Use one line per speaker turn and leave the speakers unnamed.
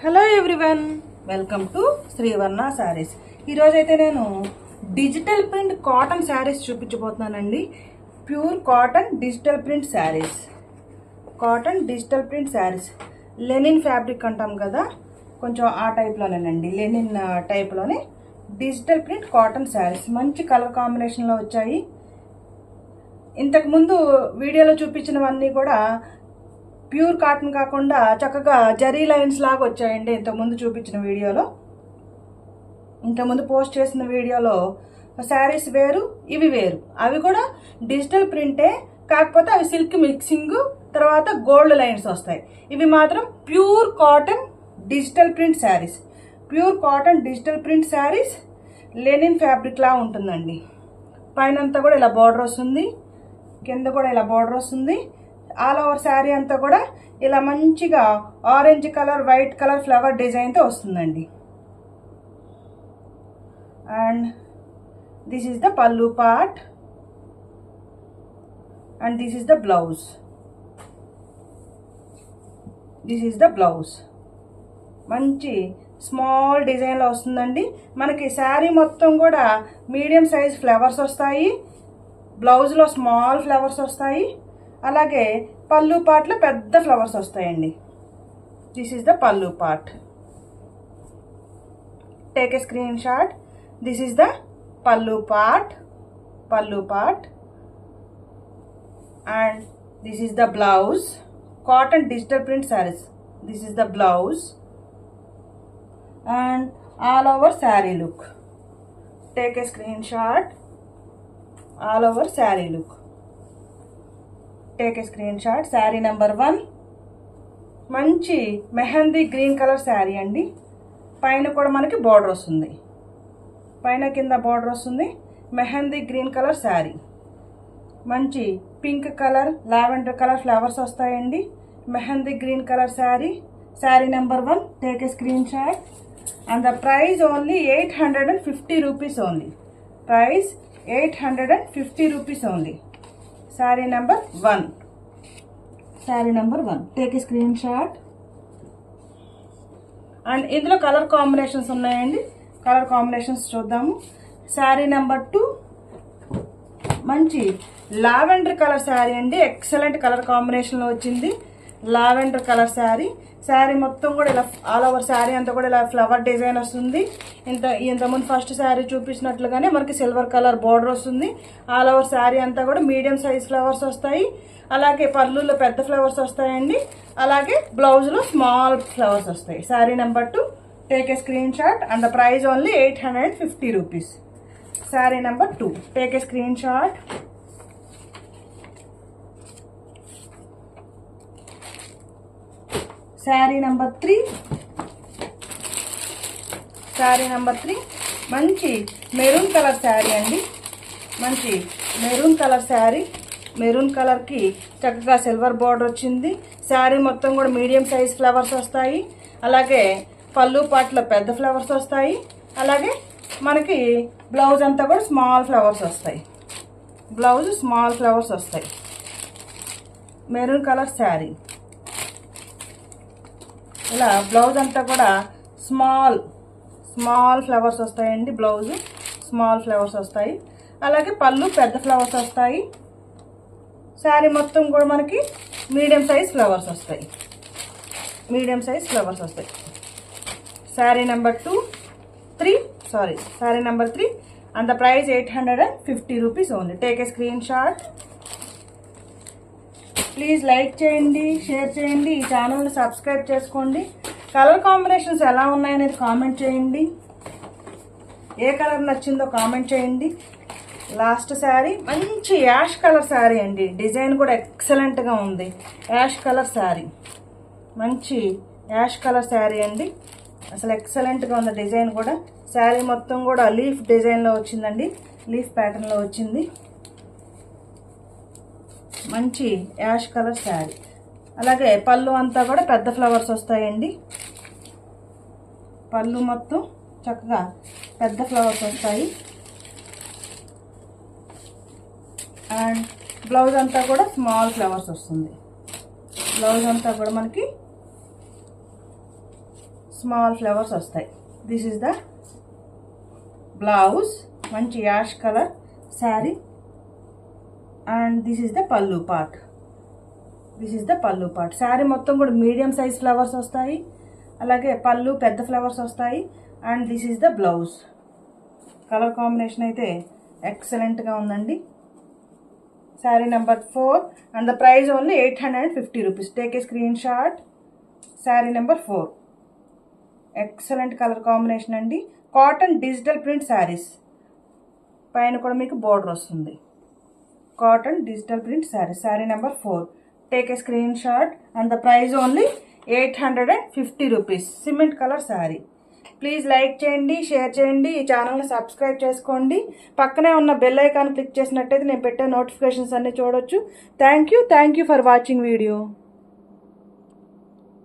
Hello everyone, welcome to Srivarna saris. ఈరోజైతే నేను digital print cotton saris చూపించబోతున్నానండి. Pure cotton digital print saris. Cotton digital print saris linen fabric అంటాం కదా, కొంచెం ఆ టైప్లోనేనండి. లెనిన్ టైప్లోనే డిజిటల్ ప్రింట్ కాటన్ శారీస్ మంచి కలర్ కాంబినేషన్లో వచ్చాయి. ఇంతకుముందు వీడియోలో చూపించినవన్నీ కూడా ప్యూర్ కాటన్ కాకుండా చక్కగా జరీ లైన్స్ లాగా వచ్చాయండి. ఇంతకుముందు చూపించిన వీడియోలో, ఇంతకుముందు పోస్ట్ చేసిన వీడియోలో శారీస్ వేరు, ఇవి వేరు. అవి కూడా డిజిటల్ ప్రింటే, కాకపోతే అవి సిల్క్ మిక్సింగ్, తర్వాత గోల్డ్ లైన్స్ వస్తాయి. ఇవి మాత్రం pure cotton digital print saris. Pure cotton digital print saris linen fabric లా ఉంటుందండి. పైనంతా కూడా ఇలా బార్డర్ వస్తుంది, కింద కూడా ఇలా బార్డర్ వస్తుంది. ఆల్ ఓవర్ శారీ అంతా కూడా ఇలా మంచిగా orange colour, white colour flower డిజైన్తో వస్తుందండి. And this is the pallu part and this is the blouse. This is the blouse. మంచి స్మాల్ డిజైన్లో వస్తుందండి. మనకి శారీ మొత్తం కూడా మీడియం సైజ్ ఫ్లవర్స్ వస్తాయి, బ్లౌజ్లో స్మాల్ ఫ్లవర్స్ వస్తాయి, అలాగే పల్లు పార్ట్లో పెద్ద ఫ్లవర్స్ వస్తాయండి. This is the pallu part. Take a screenshot. This is the pallu part. And this is the blouse. Cotton digital print saris. This is the blouse and all over sari look. Take a screenshot. All over sari look. Take a screenshot. Sari number 1 మంచి mehndi green colour sari అండి. పైన కూడా మనకి border వస్తుంది, పైన కింద border వస్తుంది. Mehndi green colour sari. మంచి pink colour, lavender colour flowers వస్తాయండి. Mehndi green colour sari. Sari number 1. Take a screenshot. And the price only 850 rupees only. Price 850 rupees only. Sari number 1. Sari number 1. Take a screenshot. And ఇందులో colour combinations ఉన్నాయండి. Colour combinations చూద్దాము. Sari number 2 మంచి lavender colour sari అండి. Excellent colour కాంబినేషన్లో వచ్చింది lavender colour sari. Sari మొత్తం కూడా ఇలా ఆల్ ఓవర్ శారీ అంతా కూడా ఇలా ఫ్లవర్ డిజైన్ వస్తుంది. ఇంతకుముందు ఫస్ట్ శారీ చూపించినట్లుగానే మనకి సిల్వర్ కలర్ బార్డర్ వస్తుంది. ఆల్ ఓవర్ శారీ అంతా కూడా మీడియం సైజ్ ఫ్లవర్స్ వస్తాయి. అలాగే పళ్ళులో పెద్ద ఫ్లవర్స్ వస్తాయండి. అలాగే బ్లౌజ్లో స్మాల్ ఫ్లవర్స్ వస్తాయి. Sari number 2. Take a screenshot. And the price only 850 rupees. Sari number 2. Take a screenshot. Sari number 3. Sari number 3 మంచి మెరూన్ కలర్ శారీ అండి. మంచి మెరూన్ కలర్ శారీ. మెరూన్ కలర్కి చక్కగా సిల్వర్ బార్డర్ వచ్చింది. శారీ మొత్తం కూడా మీడియం సైజ్ ఫ్లవర్స్ వస్తాయి. అలాగే పళ్ళు పార్ట్లో పెద్ద ఫ్లవర్స్ వస్తాయి. అలాగే మనకి బ్లౌజ్ అంతా కూడా స్మాల్ ఫ్లవర్స్ వస్తాయి. బ్లౌజ్ స్మాల్ ఫ్లవర్స్ వస్తాయి. Maroon colour sari. ఇలా బ్లౌజ్ అంతా కూడా స్మాల్ ఫ్లవర్స్ వస్తాయండి. బ్లౌజ్ స్మాల్ ఫ్లవర్స్ వస్తాయి. అలాగే పళ్ళు పెద్ద ఫ్లవర్స్ వస్తాయి. శారీ మొత్తం కూడా మనకి మీడియం సైజ్ ఫ్లవర్స్ వస్తాయి. మీడియం సైజ్ ఫ్లవర్స్ వస్తాయి. Sari number 3. Sari number 3 and the price 850 rupees only. Take a screen shot. Please like చేయండి, షేర్ చేయండి, ఈ ఛానల్ని సబ్స్క్రైబ్ చేసుకోండి. కలర్ కాంబినేషన్స్ ఎలా ఉన్నాయనేది కామెంట్ చేయండి. ఏ కలర్ నచ్చిందో కామెంట్ చేయండి. లాస్ట్ శారీ మంచి యాష్ కలర్ శారీ అండి. డిజైన్ కూడా ఎక్సలెంట్గా ఉంది. Ash colour sari. మంచి యాష్ కలర్ శారీ అండి. అసలు ఎక్సలెంట్గా ఉంది డిజైన్ కూడా. శారీ మొత్తం కూడా లీఫ్ డిజైన్లో వచ్చిందండి. లీఫ్ ప్యాటర్న్లో వచ్చింది. మంచి యాష్ కలర్ శారీ. అలాగే పళ్ళు అంతా కూడా పెద్ద ఫ్లవర్స్ వస్తాయండి. పళ్ళు మొత్తం చక్కగా పెద్ద ఫ్లవర్స్ వస్తాయి. అండ్ బ్లౌజ్ అంతా కూడా స్మాల్ ఫ్లవర్స్ వస్తుంది. బ్లౌజ్ అంతా కూడా మనకి స్మాల్ ఫ్లవర్స్ వస్తాయి. దిస్ ఈజ్ ద బ్లౌజ్, మంచి ash colour sari. And this is the pallu part. This is the pallu part. Sari మొత్తం కూడా మీడియం సైజ్ ఫ్లవర్స్ వస్తాయి, అలాగే పళ్ళు పెద్ద ఫ్లవర్స్ వస్తాయి. And this is the blouse. Colour combination అయితే ఎక్సలెంట్గా ఉందండి. Sari number 4 and the price only 850 rupees. Take a screenshot. Sari number 4. Excellent colour combination అండి. కాటన్ డిజిటల్ ప్రింట్ శారీస్, పైన కూడా మీకు బోర్డర్ వస్తుంది. Cotton digital print saris. Sari number 4. Take a screenshot and the price only 850 rupees. Cement colour sari. Please like చేయండి, share చేయండి, ఈ ఛానల్ని subscribe చేసుకోండి. పక్కనే ఉన్న బెల్ ఐకాన్ క్లిక్ చేసినట్టయితే నేను పెట్టే నోటిఫికేషన్స్ అన్నీ చూడొచ్చు. Thank you for watching video.